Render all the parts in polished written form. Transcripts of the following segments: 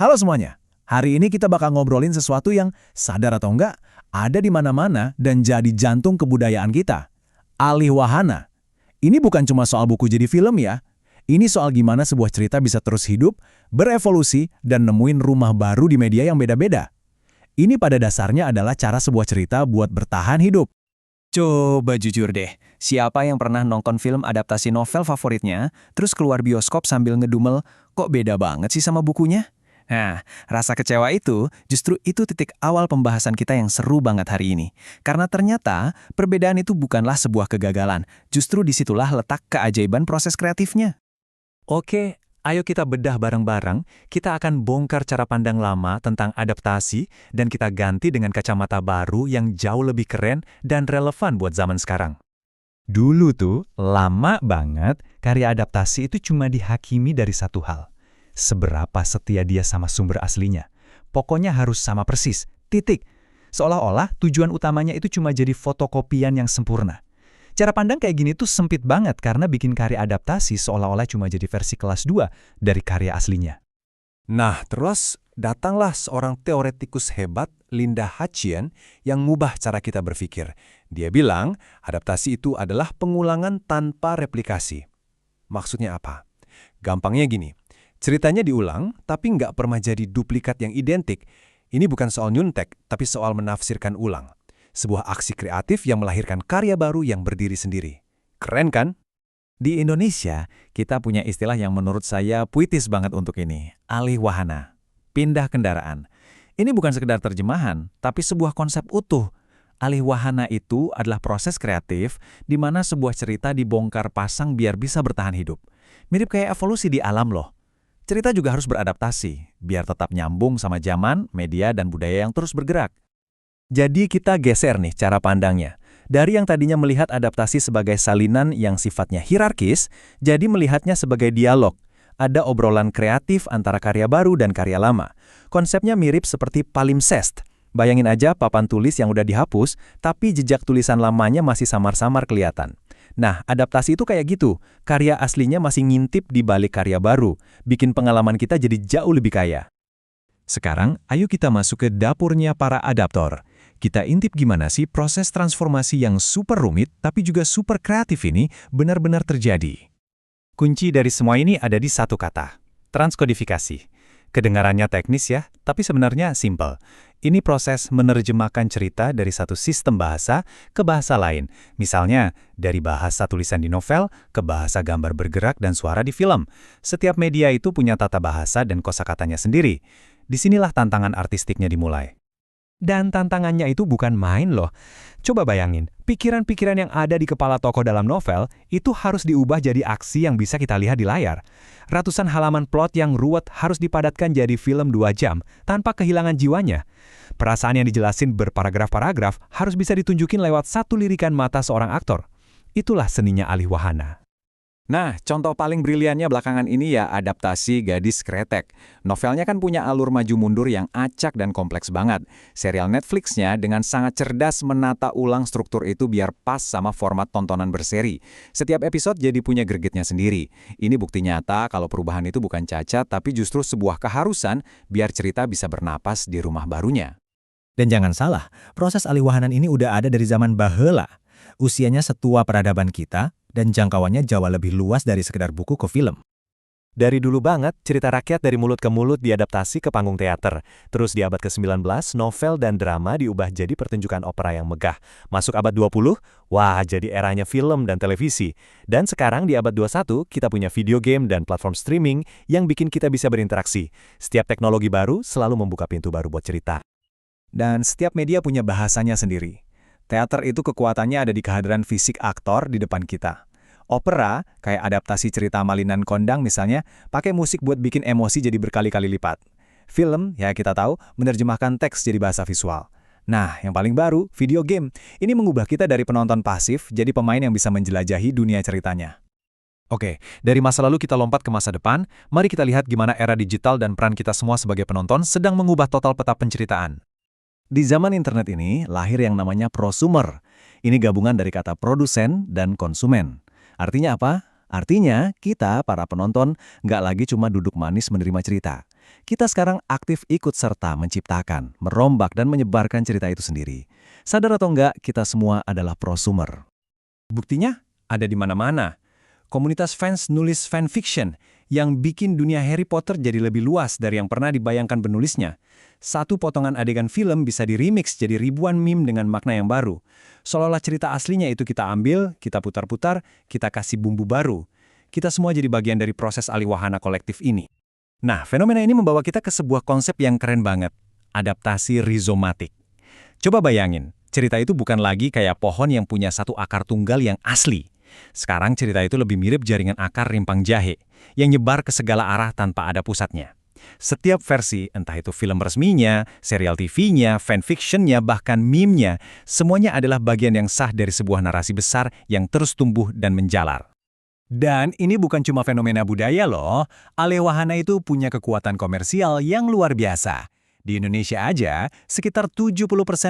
Halo semuanya, hari ini kita bakal ngobrolin sesuatu yang sadar atau enggak, ada di mana-mana dan jadi jantung kebudayaan kita. Alih wahana. Ini bukan cuma soal buku jadi film ya. Ini soal gimana sebuah cerita bisa terus hidup, berevolusi, dan nemuin rumah baru di media yang beda-beda. Ini pada dasarnya adalah cara sebuah cerita buat bertahan hidup. Coba jujur deh, siapa yang pernah nonton film adaptasi novel favoritnya, terus keluar bioskop sambil ngedumel, kok beda banget sih sama bukunya? Nah, rasa kecewa itu justru itu titik awal pembahasan kita yang seru banget hari ini. Karena ternyata perbedaan itu bukanlah sebuah kegagalan, justru disitulah letak keajaiban proses kreatifnya. Oke, ayo kita bedah bareng-bareng. Kita akan bongkar cara pandang lama tentang adaptasi dan kita ganti dengan kacamata baru yang jauh lebih keren dan relevan buat zaman sekarang. Dulu tuh, lama banget, karya adaptasi itu cuma dihakimi dari satu hal. Seberapa setia dia sama sumber aslinya. Pokoknya harus sama persis, titik. Seolah-olah tujuan utamanya itu cuma jadi fotokopian yang sempurna. Cara pandang kayak gini tuh sempit banget karena bikin karya adaptasi seolah-olah cuma jadi versi kelas 2 dari karya aslinya. Nah, terus datanglah seorang teoretikus hebat, Linda Hachian, yang ngubah cara kita berpikir. Dia bilang, adaptasi itu adalah pengulangan tanpa replikasi. Maksudnya apa? Gampangnya gini, ceritanya diulang, tapi nggak pernah jadi duplikat yang identik. Ini bukan soal nyuntek, tapi soal menafsirkan ulang. Sebuah aksi kreatif yang melahirkan karya baru yang berdiri sendiri. Keren kan? Di Indonesia, kita punya istilah yang menurut saya puitis banget untuk ini, alih wahana, pindah kendaraan. Ini bukan sekedar terjemahan, tapi sebuah konsep utuh. Alih wahana itu adalah proses kreatif di mana sebuah cerita dibongkar pasang biar bisa bertahan hidup. Mirip kayak evolusi di alam loh. Cerita juga harus beradaptasi, biar tetap nyambung sama zaman, media, dan budaya yang terus bergerak. Jadi kita geser nih cara pandangnya. Dari yang tadinya melihat adaptasi sebagai salinan yang sifatnya hierarkis, jadi melihatnya sebagai dialog. Ada obrolan kreatif antara karya baru dan karya lama. Konsepnya mirip seperti palimpsest. Bayangin aja papan tulis yang udah dihapus, tapi jejak tulisan lamanya masih samar-samar kelihatan. Nah, adaptasi itu kayak gitu. Karya aslinya masih ngintip di balik karya baru, bikin pengalaman kita jadi jauh lebih kaya. Sekarang, ayo kita masuk ke dapurnya para adaptor. Kita intip gimana sih proses transformasi yang super rumit tapi juga super kreatif ini benar-benar terjadi. Kunci dari semua ini ada di satu kata, transkodifikasi. Kedengarannya teknis ya, tapi sebenarnya simple. Ini proses menerjemahkan cerita dari satu sistem bahasa ke bahasa lain. Misalnya, dari bahasa tulisan di novel ke bahasa gambar bergerak dan suara di film. Setiap media itu punya tata bahasa dan kosakatanya sendiri. Disinilah tantangan artistiknya dimulai. Dan tantangannya itu bukan main loh. Coba bayangin, pikiran-pikiran yang ada di kepala tokoh dalam novel itu harus diubah jadi aksi yang bisa kita lihat di layar. Ratusan halaman plot yang ruwet harus dipadatkan jadi film 2 jam tanpa kehilangan jiwanya. Perasaan yang dijelasin berparagraf-paragraf harus bisa ditunjukin lewat satu lirikan mata seorang aktor. Itulah seninya alih wahana. Nah, contoh paling briliannya belakangan ini ya adaptasi Gadis Kretek. Novelnya kan punya alur maju mundur yang acak dan kompleks banget. Serial Netflix-nya dengan sangat cerdas menata ulang struktur itu biar pas sama format tontonan berseri. Setiap episode jadi punya gregetnya sendiri. Ini bukti nyata kalau perubahan itu bukan cacat, tapi justru sebuah keharusan biar cerita bisa bernapas di rumah barunya. Dan jangan salah, proses alih wahanan ini udah ada dari zaman baheula. Usianya setua peradaban kita, dan jangkauannya jauh lebih luas dari sekedar buku ke film. Dari dulu banget, cerita rakyat dari mulut ke mulut diadaptasi ke panggung teater. Terus di abad ke-19, novel dan drama diubah jadi pertunjukan opera yang megah. Masuk abad 20, wah jadi eranya film dan televisi. Dan sekarang di abad 21, kita punya video game dan platform streaming yang bikin kita bisa berinteraksi. Setiap teknologi baru selalu membuka pintu baru buat cerita. Dan setiap media punya bahasanya sendiri. Teater itu kekuatannya ada di kehadiran fisik aktor di depan kita. Opera, kayak adaptasi cerita Malinan Kondang misalnya, pakai musik buat bikin emosi jadi berkali-kali lipat. Film, ya kita tahu, menerjemahkan teks jadi bahasa visual. Nah, yang paling baru, video game. Ini mengubah kita dari penonton pasif jadi pemain yang bisa menjelajahi dunia ceritanya. Oke, dari masa lalu kita lompat ke masa depan, mari kita lihat gimana era digital dan peran kita semua sebagai penonton sedang mengubah total peta penceritaan. Di zaman internet ini, lahir yang namanya prosumer. Ini gabungan dari kata produsen dan konsumen. Artinya apa? Artinya, kita, para penonton, nggak lagi cuma duduk manis menerima cerita. kita sekarang aktif ikut serta menciptakan, merombak, dan menyebarkan cerita itu sendiri. Sadar atau enggak, kita semua adalah prosumer. Buktinya ada di mana-mana. Komunitas fans nulis fanfiction yang bikin dunia Harry Potter jadi lebih luas dari yang pernah dibayangkan penulisnya. Satu potongan adegan film bisa di-remix jadi ribuan meme dengan makna yang baru. Seolah-olah cerita aslinya itu kita ambil, kita putar-putar, kita kasih bumbu baru. Kita semua jadi bagian dari proses alih wahana kolektif ini. Nah, fenomena ini membawa kita ke sebuah konsep yang keren banget. Adaptasi rizomatik. Coba bayangin, cerita itu bukan lagi kayak pohon yang punya satu akar tunggal yang asli. Sekarang cerita itu lebih mirip jaringan akar rimpang jahe, yang nyebar ke segala arah tanpa ada pusatnya. Setiap versi, entah itu film resminya, serial TV-nya, fanfiction-nya, bahkan meme-nya, semuanya adalah bagian yang sah dari sebuah narasi besar yang terus tumbuh dan menjalar. Dan ini bukan cuma fenomena budaya loh, alih wahana itu punya kekuatan komersial yang luar biasa. Di Indonesia aja, sekitar 70%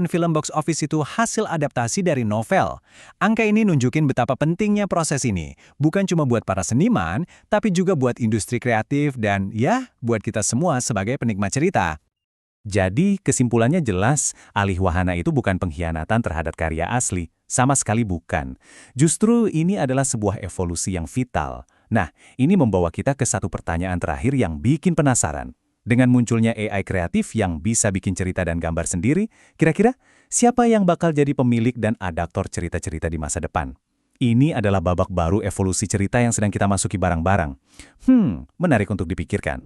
film box office itu hasil adaptasi dari novel. Angka ini nunjukin betapa pentingnya proses ini, bukan cuma buat para seniman, tapi juga buat industri kreatif dan ya, buat kita semua sebagai penikmat cerita. Jadi, kesimpulannya jelas, alih wahana itu bukan pengkhianatan terhadap karya asli. Sama sekali bukan. Justru ini adalah sebuah evolusi yang vital. Nah, ini membawa kita ke satu pertanyaan terakhir yang bikin penasaran. Dengan munculnya AI kreatif yang bisa bikin cerita dan gambar sendiri, kira-kira siapa yang bakal jadi pemilik dan adaptor cerita-cerita di masa depan? Ini adalah babak baru evolusi cerita yang sedang kita masuki bareng-bareng. Menarik untuk dipikirkan.